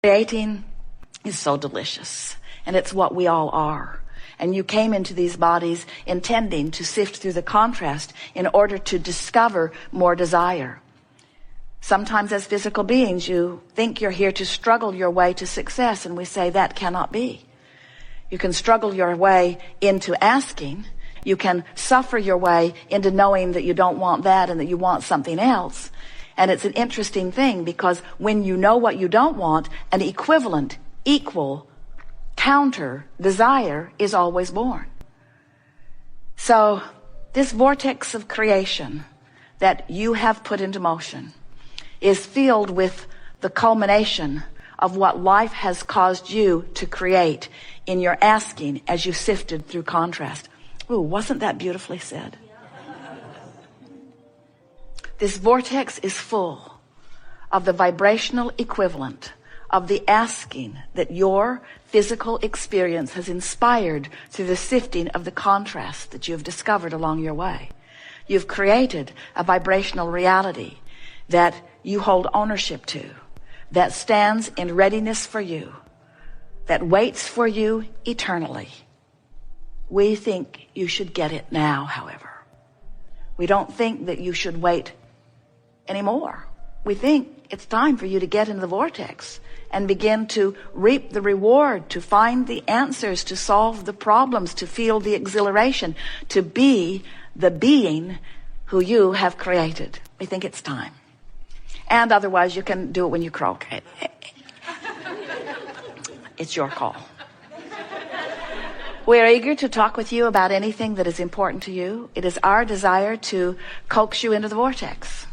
Creating is so delicious, and it's what we all are. And you came into these bodies intending to sift through the contrast in order to discover more desire. Sometimes as physical beings, you think you're here to struggle your way to success, and we say that cannot be. You can struggle your way into asking. You can suffer your way into knowing that you don't want that and that you want something else. And it's an interesting thing, because when you know what you don't want, an equivalent, equal, counter desire is always born. So this vortex of creation that you have put into motion is filled with the culmination of what life has caused you to create in your asking as you sifted through contrast. Ooh, wasn't that beautifully said? This vortex is full of the vibrational equivalent of the asking that your physical experience has inspired through the sifting of the contrast that you have discovered along your way. You've created a vibrational reality that you hold ownership to, that stands in readiness for you, that waits for you eternally. We think you should get it now, however. We don't think that you should wait anymore. We think it's time for you to get into the vortex and begin to reap the reward, to find the answers, to solve the problems, to feel the exhilaration, to be the being who you have created. We think it's time. And otherwise you can do it when you croak. It's your call. We are eager to talk with you about anything that is important to you. It is our desire to coax you into the vortex.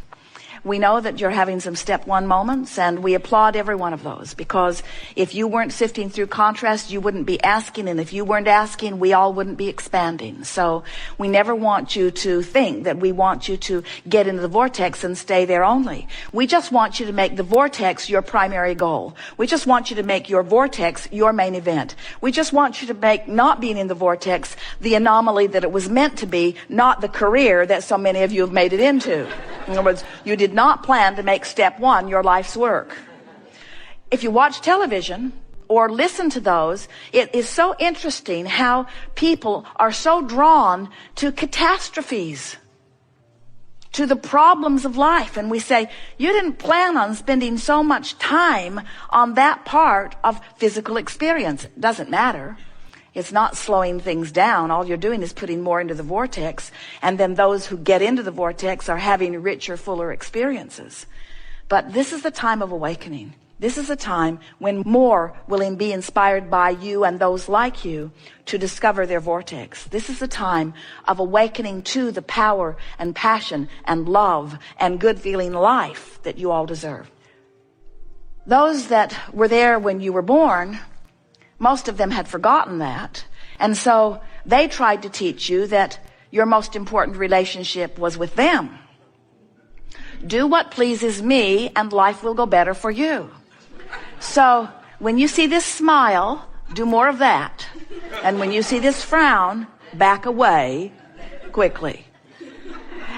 We know that you're having some step one moments, and we applaud every one of those, because if you weren't sifting through contrast, you wouldn't be asking, and if you weren't asking, we all wouldn't be expanding. So we never want you to think that we want you to get into the vortex and stay there only. We just want you to make the vortex your primary goal. We just want you to make your vortex your main event. We just want you to make not being in the vortex the anomaly that it was meant to be, not the career that so many of you have made it into. In other words, you did not plan to make step one your life's work. If you watch television or listen to those, it is so interesting how people are so drawn to catastrophes, to the problems of life. And we say, you didn't plan on spending so much time on that part of physical experience. It doesn't matter. It's not slowing things down. All you're doing is putting more into the vortex. And then those who get into the vortex are having richer, fuller experiences. But this is the time of awakening. This is a time when more will be inspired by you and those like you to discover their vortex. This is the time of awakening to the power and passion and love and good feeling life that you all deserve. Those that were there when you were born, most of them had forgotten that. And so they tried to teach you that your most important relationship was with them. Do what pleases me and life will go better for you. So when you see this smile, do more of that. And when you see this frown, back away quickly.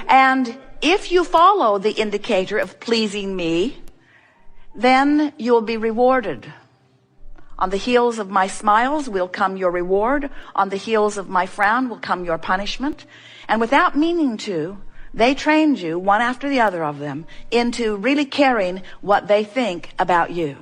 And if you follow the indicator of pleasing me, then you'll be rewarded. On the heels of my smiles will come your reward. On the heels of my frown will come your punishment. And without meaning to, they trained you, one after the other of them, into really caring what they think about you.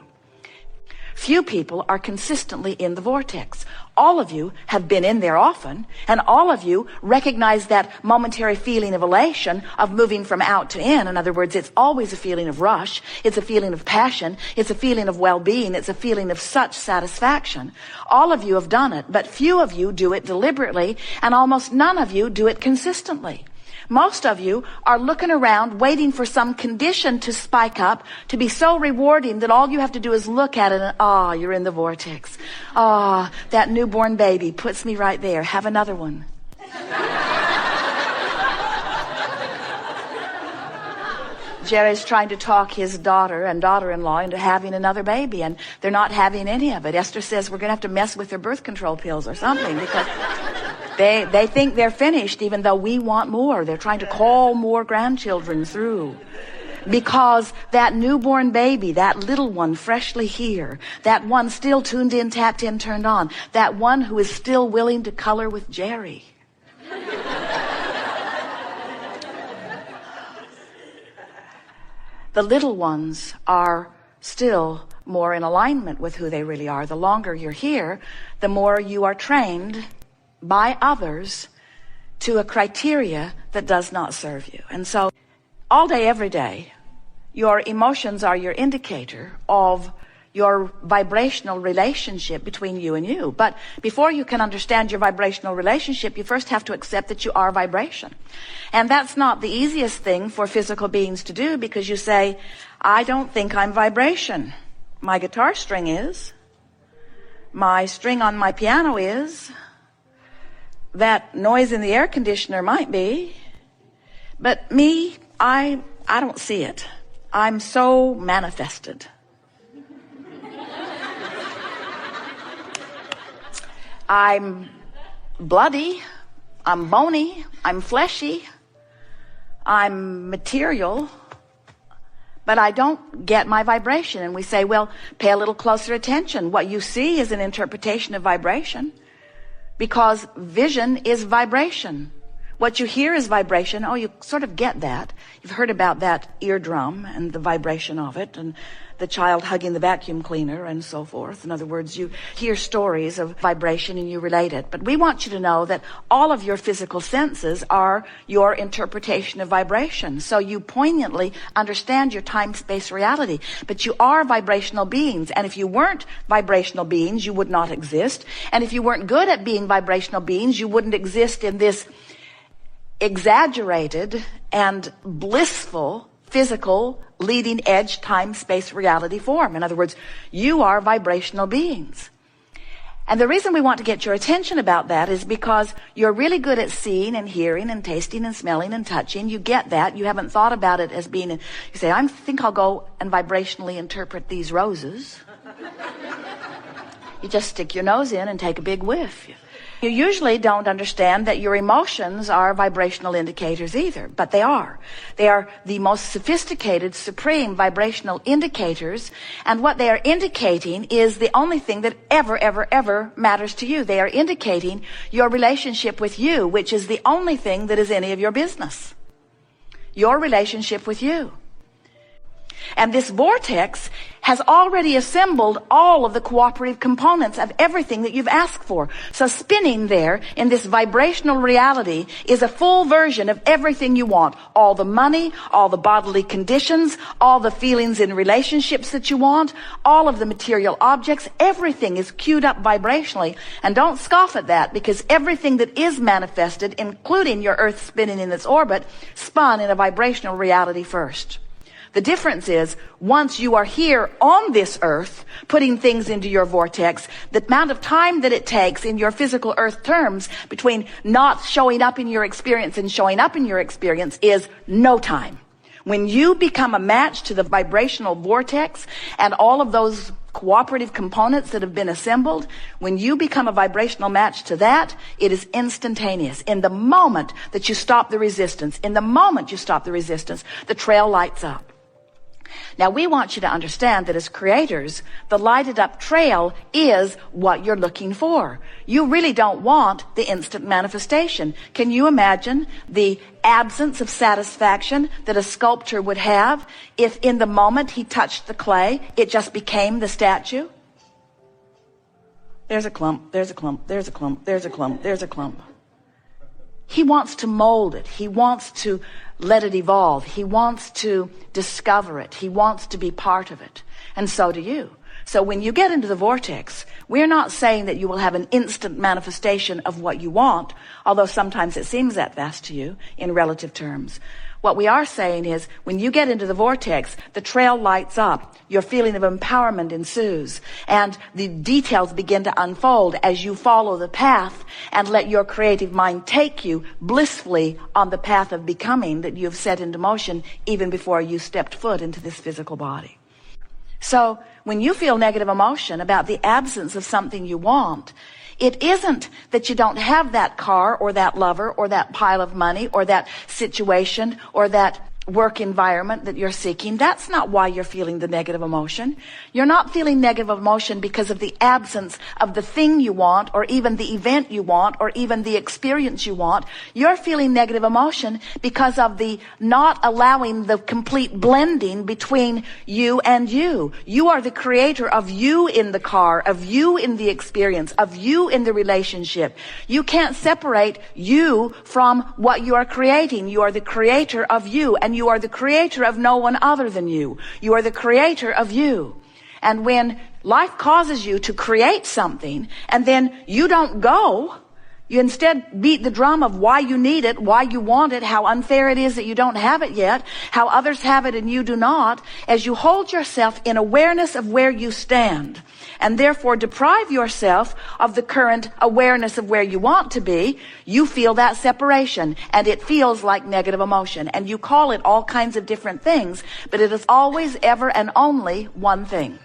Few people are consistently in the vortex. All of you have been in there often, and all of you recognize that momentary feeling of elation of moving from out to in. In other words, it's always a feeling of rush. It's a feeling of passion. It's a feeling of well-being. It's a feeling of such satisfaction. All of you have done it, but few of you do it deliberately, and almost none of you do it consistently. Most of you are looking around waiting for some condition to spike up to be so rewarding that all you have to do is look at it and, you're in the vortex. That newborn baby puts me right there. Have another one. Jerry's trying to talk his daughter and daughter-in-law into having another baby, and they're not having any of it. Esther says we're going to have to mess with their birth control pills or something, because they think they're finished, even though we want more. They're trying to call more grandchildren through. Because that newborn baby, that little one freshly here, that one still tuned in, tapped in, turned on, that one who is still willing to color with Jerry. The little ones are still more in alignment with who they really are. The longer you're here, the more you are trained by others to a criteria that does not serve you. And so all day, every day, your emotions are your indicator of your vibrational relationship between you and you. But before you can understand your vibrational relationship, you first have to accept that you are vibration. And that's not the easiest thing for physical beings to do, because you say, I don't think I'm vibration. My guitar string is. My string on my piano is. That noise in the air conditioner might be. But me, I don't see it. I'm so manifested. I'm bloody, I'm bony, I'm fleshy, I'm material, but I don't get my vibration. And we say, well, pay a little closer attention. What you see is an interpretation of vibration, because vision is vibration. What you hear is vibration. Oh, you sort of get that. You've heard about that eardrum and the vibration of it, and the child hugging the vacuum cleaner and so forth. In other words, you hear stories of vibration and you relate it. But we want you to know that all of your physical senses are your interpretation of vibration. So you poignantly understand your time-space reality. But you are vibrational beings. And if you weren't vibrational beings, you would not exist. And if you weren't good at being vibrational beings, you wouldn't exist in this exaggerated and blissful physical leading edge time-space reality form. In other words, you are vibrational beings. And the reason we want to get your attention about that is because you're really good at seeing and hearing and tasting and smelling and touching. You get that. You haven't thought about it as being, you say, I think I'll go and vibrationally interpret these roses. You just stick your nose in and take a big whiff. You usually don't understand that your emotions are vibrational indicators either, but they are. They are the most sophisticated, supreme vibrational indicators, and what they are indicating is the only thing that ever matters to you. They are indicating your relationship with you, which is the only thing that is any of your business. Your relationship with you. And this vortex has already assembled all of the cooperative components of everything that you've asked for. So spinning there in this vibrational reality is a full version of everything you want. All the money, all the bodily conditions, all the feelings in relationships that you want, all of the material objects, everything is queued up vibrationally. And don't scoff at that, because everything that is manifested, including your Earth spinning in its orbit, spun in a vibrational reality first. The difference is, once you are here on this earth, putting things into your vortex, the amount of time that it takes in your physical earth terms between not showing up in your experience and showing up in your experience is no time. When you become a match to the vibrational vortex and all of those cooperative components that have been assembled, when you become a vibrational match to that, it is instantaneous. In the moment that you stop the resistance, the trail lights up. Now, we want you to understand that as creators, the lighted up trail is what you're looking for. You really don't want the instant manifestation. Can you imagine the absence of satisfaction that a sculptor would have if in the moment he touched the clay, it just became the statue? There's a clump, there's a clump, there's a clump, there's a clump, there's a clump. He wants to mold it. He wants to let it evolve. He wants to discover it. He wants to be part of it. And so do you. So when you get into the vortex, we're not saying that you will have an instant manifestation of what you want, although sometimes it seems that fast to you in relative terms. What we are saying is, when you get into the vortex, the trail lights up, your feeling of empowerment ensues, and the details begin to unfold as you follow the path and let your creative mind take you blissfully on the path of becoming that you have set into motion even before you stepped foot into this physical body. So when you feel negative emotion about the absence of something you want, it isn't that you don't have that car or that lover or that pile of money or that situation or that work environment that you're seeking. That's not why you're feeling the negative emotion. You're not feeling negative emotion because of the absence of the thing you want, or even the event you want, or even the experience you want. You're feeling negative emotion because of the not allowing the complete blending between you and you. You are the creator of you in the car, of you in the experience, of you in the relationship. You can't separate you from what you are creating. You are the creator of you, and you are the creator of no one other than you. You are the creator of you. And when life causes you to create something and then you don't go, you instead beat the drum of why you need it, why you want it, how unfair it is that you don't have it yet, how others have it and you do not, as you hold yourself in awareness of where you stand, and therefore deprive yourself of the current awareness of where you want to be, you feel that separation, and it feels like negative emotion. And you call it all kinds of different things, but it is always, ever, and only one thing.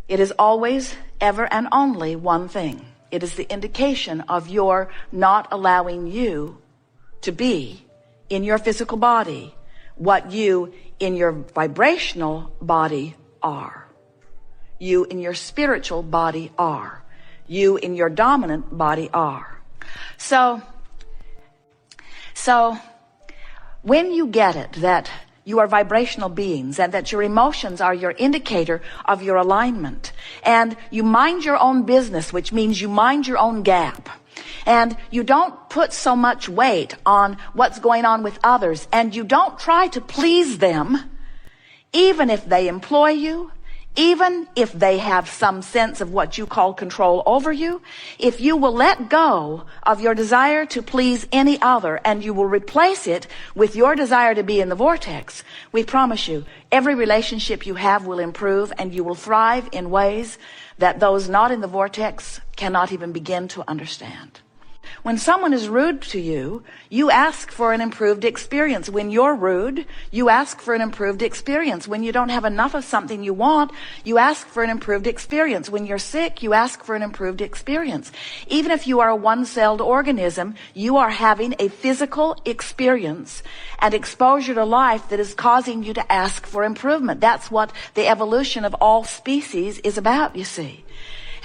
It is always, ever, and only one thing. It is the indication of your not allowing you to be in your physical body what you in your vibrational body are. You in your spiritual body are. You in your dominant body are. So when you get it that you are vibrational beings and that your emotions are your indicator of your alignment, and you mind your own business, which means you mind your own gap, and you don't put so much weight on what's going on with others, and you don't try to please them, even if they employ you, even if they have some sense of what you call control over you, if you will let go of your desire to please any other and you will replace it with your desire to be in the vortex, we promise you, every relationship you have will improve, and you will thrive in ways that those not in the vortex cannot even begin to understand. When someone is rude to you, you ask for an improved experience. When you're rude, you ask for an improved experience. When you don't have enough of something you want, you ask for an improved experience. When you're sick, you ask for an improved experience. Even if you are a one-celled organism, you are having a physical experience and exposure to life that is causing you to ask for improvement. That's what the evolution of all species is about, you see.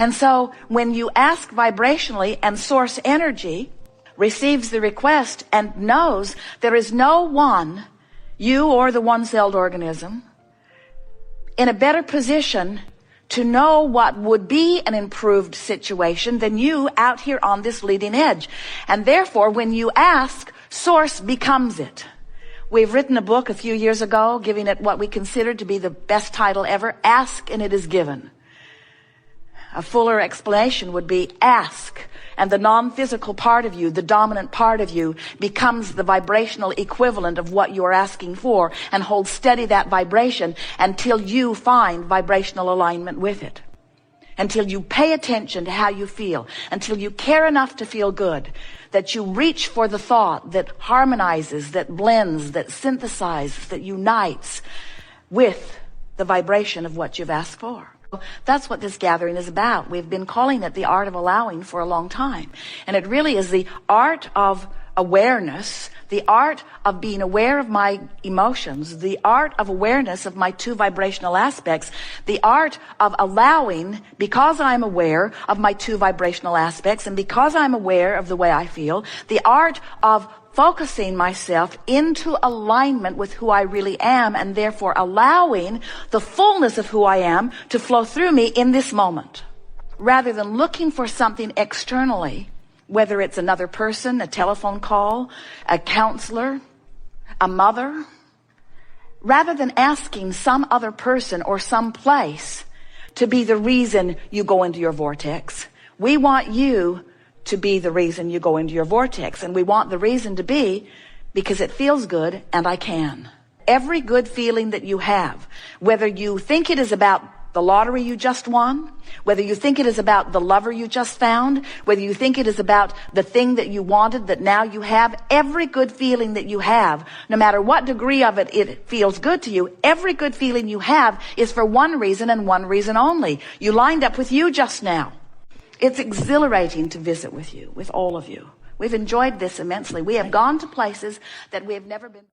And so when you ask vibrationally, and source energy receives the request and knows there is no one, you or the one-celled organism, in a better position to know what would be an improved situation than you out here on this leading edge. And therefore, when you ask, source becomes it. We've written a book a few years ago, giving it what we considered to be the best title ever, Ask and It Is Given. A fuller explanation would be ask, and the non-physical part of you, the dominant part of you, becomes the vibrational equivalent of what you're asking for, and hold steady that vibration until you find vibrational alignment with it. Until you pay attention to how you feel, until you care enough to feel good, that you reach for the thought that harmonizes, that blends, that synthesizes, that unites with the vibration of what you've asked for. That's what this gathering is about. We've been calling it the art of allowing for a long time. And it really is the art of awareness, the art of being aware of my emotions, the art of awareness of my two vibrational aspects, the art of allowing, because I'm aware of my two vibrational aspects and because I'm aware of the way I feel, the art of focusing myself into alignment with who I really am, and therefore allowing the fullness of who I am to flow through me in this moment, rather than looking for something externally, whether it's another person, a telephone call, a counselor, a mother, rather than asking some other person or some place to be the reason you go into your vortex. We want you to be the reason you go into your vortex. And we want the reason to be because it feels good and I can. Every good feeling that you have, whether you think it is about the lottery you just won, whether you think it is about the lover you just found, whether you think it is about the thing that you wanted that now you have, every good feeling that you have, no matter what degree of it feels good to you, every good feeling you have is for one reason and one reason only. You lined up with you just now. It's exhilarating to visit with you, with all of you, We've enjoyed this immensely. We have gone to places that we have never been.